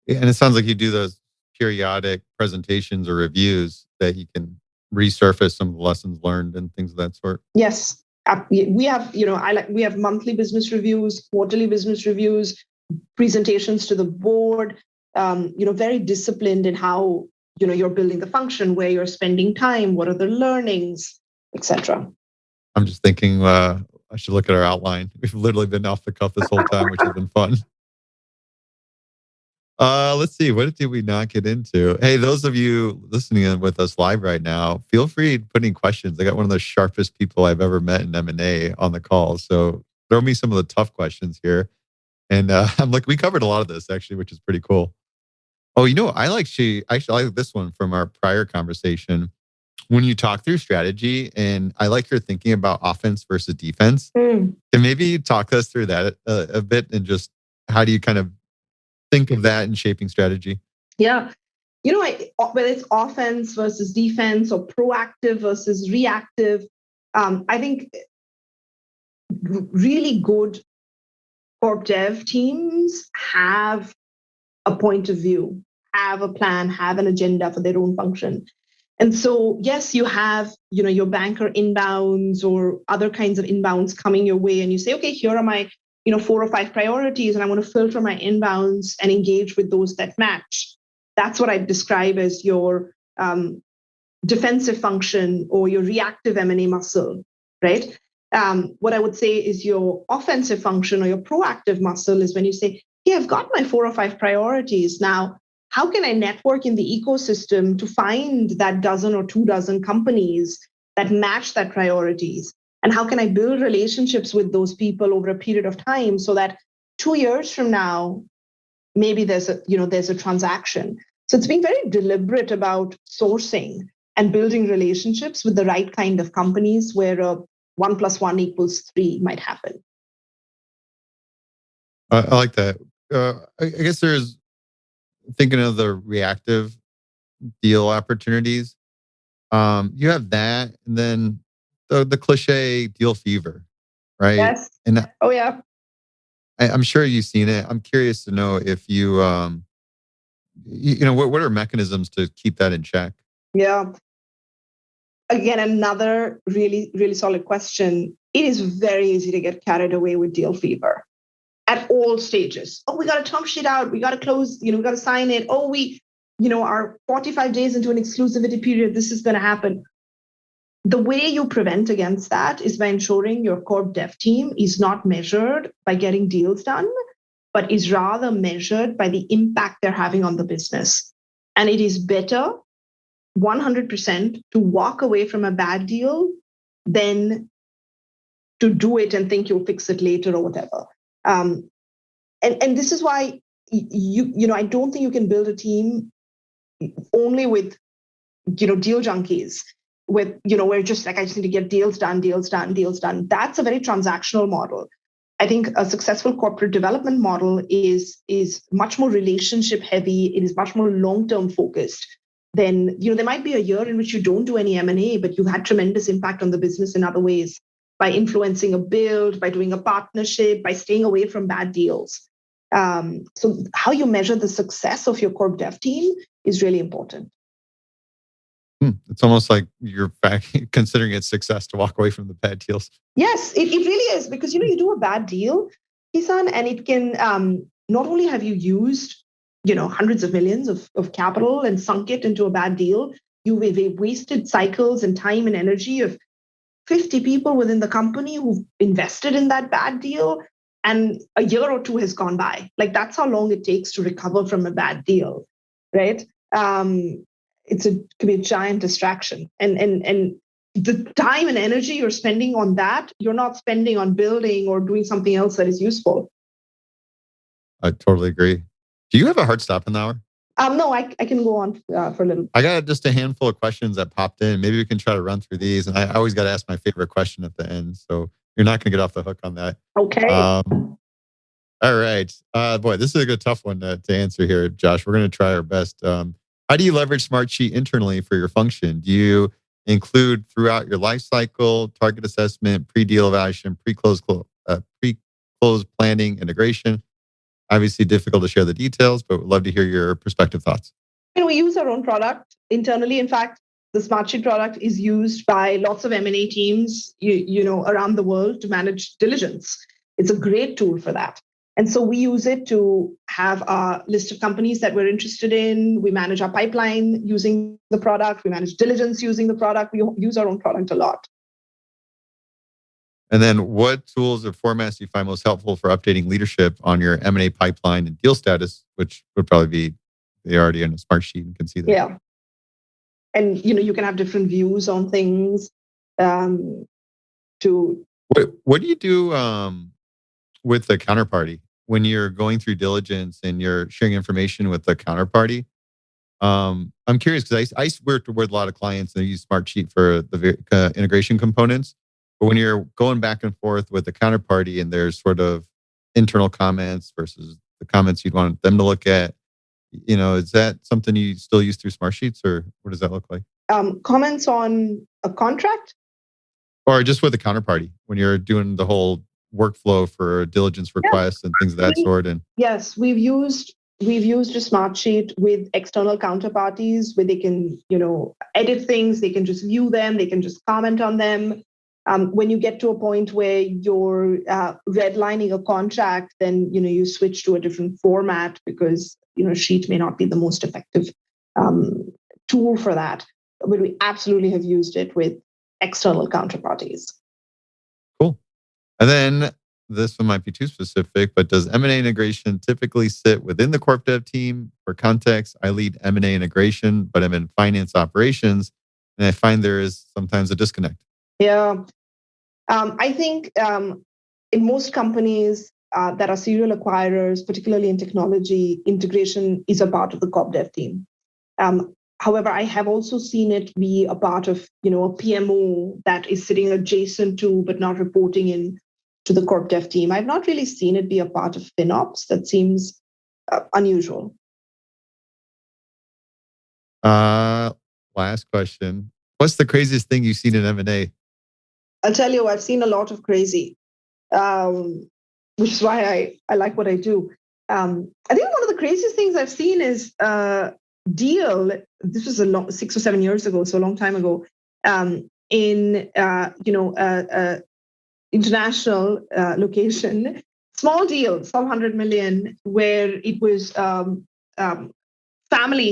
And it sounds like you do those periodic presentations or reviews that you can resurface some of the lessons learned and things of that sort. Yes. We have, we have monthly business reviews, quarterly business reviews, presentations to the board, very disciplined in how, you're building the function, where you're spending time, what are the learnings, etc. I'm just thinking I should look at our outline. We've literally been off the cuff this whole time, which has been fun. Let's see. What did we not get into? Hey, those of you listening in with us live right now, feel free to put any questions. I got one of the sharpest people I've ever met in M&A on the call. So throw me some of the tough questions here. And I'm like, we covered a lot of this actually, which is pretty cool. Oh, I like this one from our prior conversation. When you talk through strategy, and I like your thinking about offense versus defense. Can maybe talk us through that a bit and just how do you kind of think of that in shaping strategy? Yeah. Whether it's offense versus defense or proactive versus reactive, I think really good corp dev teams have a point of view, have a plan, have an agenda for their own function. And so, yes, you have, your banker inbounds or other kinds of inbounds coming your way, and you say, okay, here are my, 4 or 5 priorities, and I want to filter my inbounds and engage with those that match. That's what I describe as your defensive function or your reactive M&A muscle, right? What I would say is your offensive function or your proactive muscle is when you say, hey, I've got my 4 or 5 priorities. Now, how can I network in the ecosystem to find that dozen or 2 dozen companies that match that priorities? And how can I build relationships with those people over a period of time so that 2 years from now, maybe there's a transaction. So it's being very deliberate about sourcing and building relationships with the right kind of companies where a 1 + 1 = 3 might happen. I like that. I guess there's thinking of the reactive deal opportunities. You have that, and then the cliche deal fever, right? Yes. And Oh yeah. I'm sure you've seen it. I'm curious to know if you know, what are mechanisms to keep that in check? Yeah. Again, another really, really solid question. It is very easy to get carried away with deal fever at all stages. Oh, we got a term sheet out. We got to close, we got to sign it. Oh, we, are 45 days into an exclusivity period. This is going to happen. The way you prevent against that is by ensuring your corp dev team is not measured by getting deals done, but is rather measured by the impact they're having on the business. And it is better 100% to walk away from a bad deal than to do it and think you'll fix it later or whatever. And this is why I don't think you can build a team only with deal junkies with we're just like, I just need to get deals done, deals done, deals done. That's a very transactional model. I think a successful corporate development model is much more relationship heavy. It is much more long-term focused. Then there might be a year in which you don't do any M&A, but you've had tremendous impact on the business in other ways by influencing a build, by doing a partnership, by staying away from bad deals. So how you measure the success of your corp dev team is really important. It's almost like you're considering it success to walk away from the bad deals. Yes, it really is, because you do a bad deal, Kison, and it can not only have you used hundreds of millions of capital and sunk it into a bad deal, you've wasted cycles and time and energy of 50 people within the company who've invested in that bad deal, and a year or two has gone by. Like, that's how long it takes to recover from a bad deal, right? It can be a giant distraction, and the time and energy you're spending on that, you're not spending on building or doing something else that is useful. I totally agree. Do you have a hard stop in the hour? No, I can go on for a little. I got just a handful of questions that popped in. Maybe we can try to run through these. And I always got to ask my favorite question at the end. So you're not going to get off the hook on that. Okay. All right. Boy, this is a good tough one to answer here, Josh. We're going to try our best. How do you leverage Smartsheet internally for your function? Do you include throughout your life cycle, target assessment, pre-deal evaluation, pre-close planning, integration? Obviously difficult to share the details, but would love to hear your perspective thoughts. And we use our own product internally. In fact, the Smartsheet product is used by lots of M&A teams, around the world to manage diligence. It's a great tool for that. And so we use it to have a list of companies that we're interested in. We manage our pipeline using the product. We manage diligence using the product. We use our own product a lot. And then what tools or formats do you find most helpful for updating leadership on your M&A pipeline and deal status, which would probably be they already in a Smartsheet and can see that. Yeah. And, you can have different views on things. What do you do with the counterparty when you're going through diligence and you're sharing information with the counterparty? I'm curious because I work with a lot of clients and they use Smartsheet for the integration components. But when you're going back and forth with the counterparty and there's sort of internal comments versus the comments you'd want them to look at, is that something you still use through Smartsheets, or what does that look like? Comments on a contract? Or just with the counterparty when you're doing the whole workflow for diligence requests and things of that sort. And yes, we've used a Smartsheet with external counterparties where they can, edit things, they can just view them, they can just comment on them. When you get to a point where you're redlining a contract, then you switch to a different format because Sheet may not be the most effective tool for that. But we absolutely have used it with external counterparties. Cool. And then this one might be too specific, but does M&A integration typically sit within the corp dev team? For context, I lead M&A integration, but I'm in finance operations, and I find there is sometimes a disconnect. Yeah. I think in most companies that are serial acquirers, particularly in technology, integration is a part of the corp dev team. However, I have also seen it be a part of, a PMO that is sitting adjacent to but not reporting in to the corp dev team. I've not really seen it be a part of FinOps. That seems unusual. Last question. What's the craziest thing you've seen in M&A? I'll tell you, I've seen a lot of crazy, which is why I like what I do. I think one of the craziest things I've seen is deal. This was 6 or 7 years ago, so a long time ago. In international location, small deal, some 100 million, where it was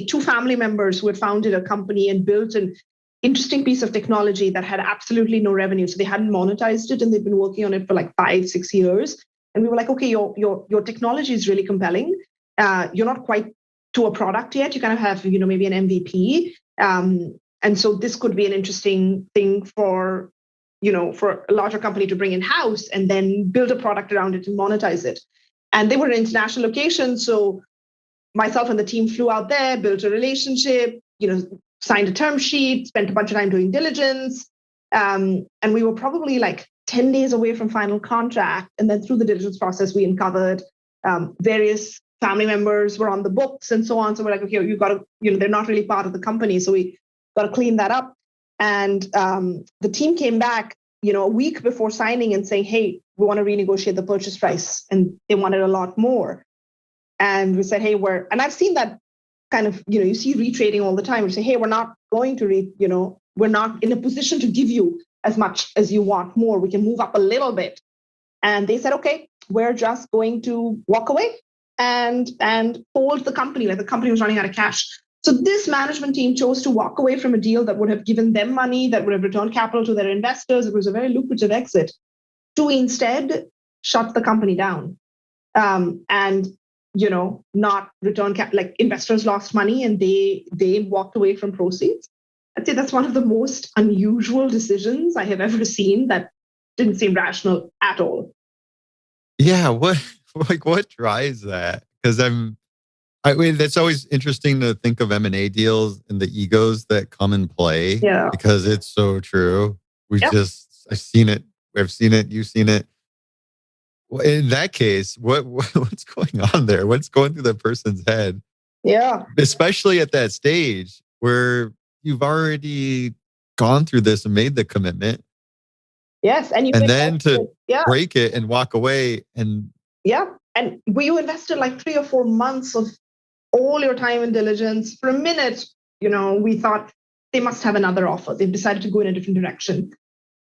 two family members who had founded a company and built an interesting piece of technology that had absolutely no revenue. So they hadn't monetized it, and they'd been working on it for like 5-6 years. And we were like, okay, your technology is really compelling. You're not quite to a product yet. You kind of have, maybe an MVP. And so this could be an interesting thing for a larger company to bring in house and then build a product around it and monetize it. And they were an international location. So myself and the team flew out there, built a relationship, signed a term sheet, spent a bunch of time doing diligence. And we were probably like 10 days away from final contract. And then through the diligence process, we uncovered various family members were on the books and so on. So we're like, okay, you got to, they're not really part of the company. So we got to clean that up. And the team came back, a week before signing and saying, hey, we want to renegotiate the purchase price. And they wanted a lot more. And we said, hey, and I've seen that kind of, you see retrading all the time. We say, hey, we're not going to we're not in a position to give you as much as you want more. We can move up a little bit. And they said, okay, we're just going to walk away and fold the company. Like the company was running out of cash. So this management team chose to walk away from a deal that would have given them money, that would have returned capital to their investors. It was a very lucrative exit, to instead shut the company down. And not return like investors lost money and they walked away from proceeds. I'd say that's one of the most unusual decisions I have ever seen that didn't seem rational at all. Yeah, what drives that? Because that's always interesting to think of M&A deals and the egos that come in play. Yeah. Because it's so true. I've seen it. We've seen it. You've seen it. In that case, what's going on there? What's going through the person's head? Yeah. Especially at that stage where you've already gone through this and made the commitment. Yes. And then to break it and walk away. And and you invested like 3 or 4 months of all your time and diligence. For a minute, we thought they must have another offer. They've decided to go in a different direction.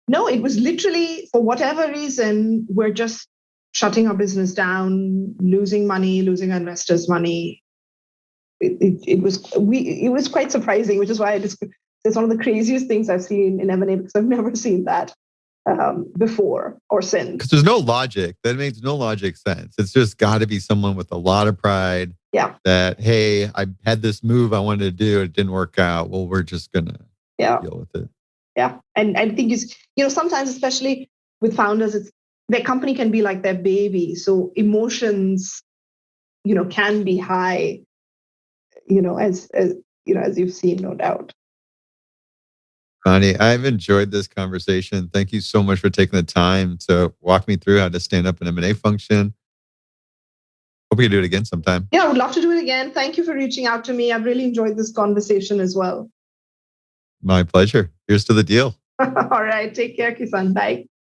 No, it was literally, for whatever reason, we're just shutting our business down, losing money, losing our investors' money. It was quite surprising, which is why it's one of the craziest things I've seen in M&A, because I've never seen that before or since. Because there's no logic. That makes no logic sense. It's just got to be someone with a lot of pride. Yeah. That, hey, I had this move I wanted to do. It didn't work out. Well, we're just going to deal with it. Yeah. And I think sometimes, especially with founders, their company can be like their baby. So emotions, can be high, as you've seen, no doubt. Bani, I've enjoyed this conversation. Thank you so much for taking the time to walk me through how to stand up an M&A function. Hope we can do it again sometime. Yeah, I would love to do it again. Thank you for reaching out to me. I've really enjoyed this conversation as well. My pleasure. Here's to the deal. All right. Take care, Kison. Bye.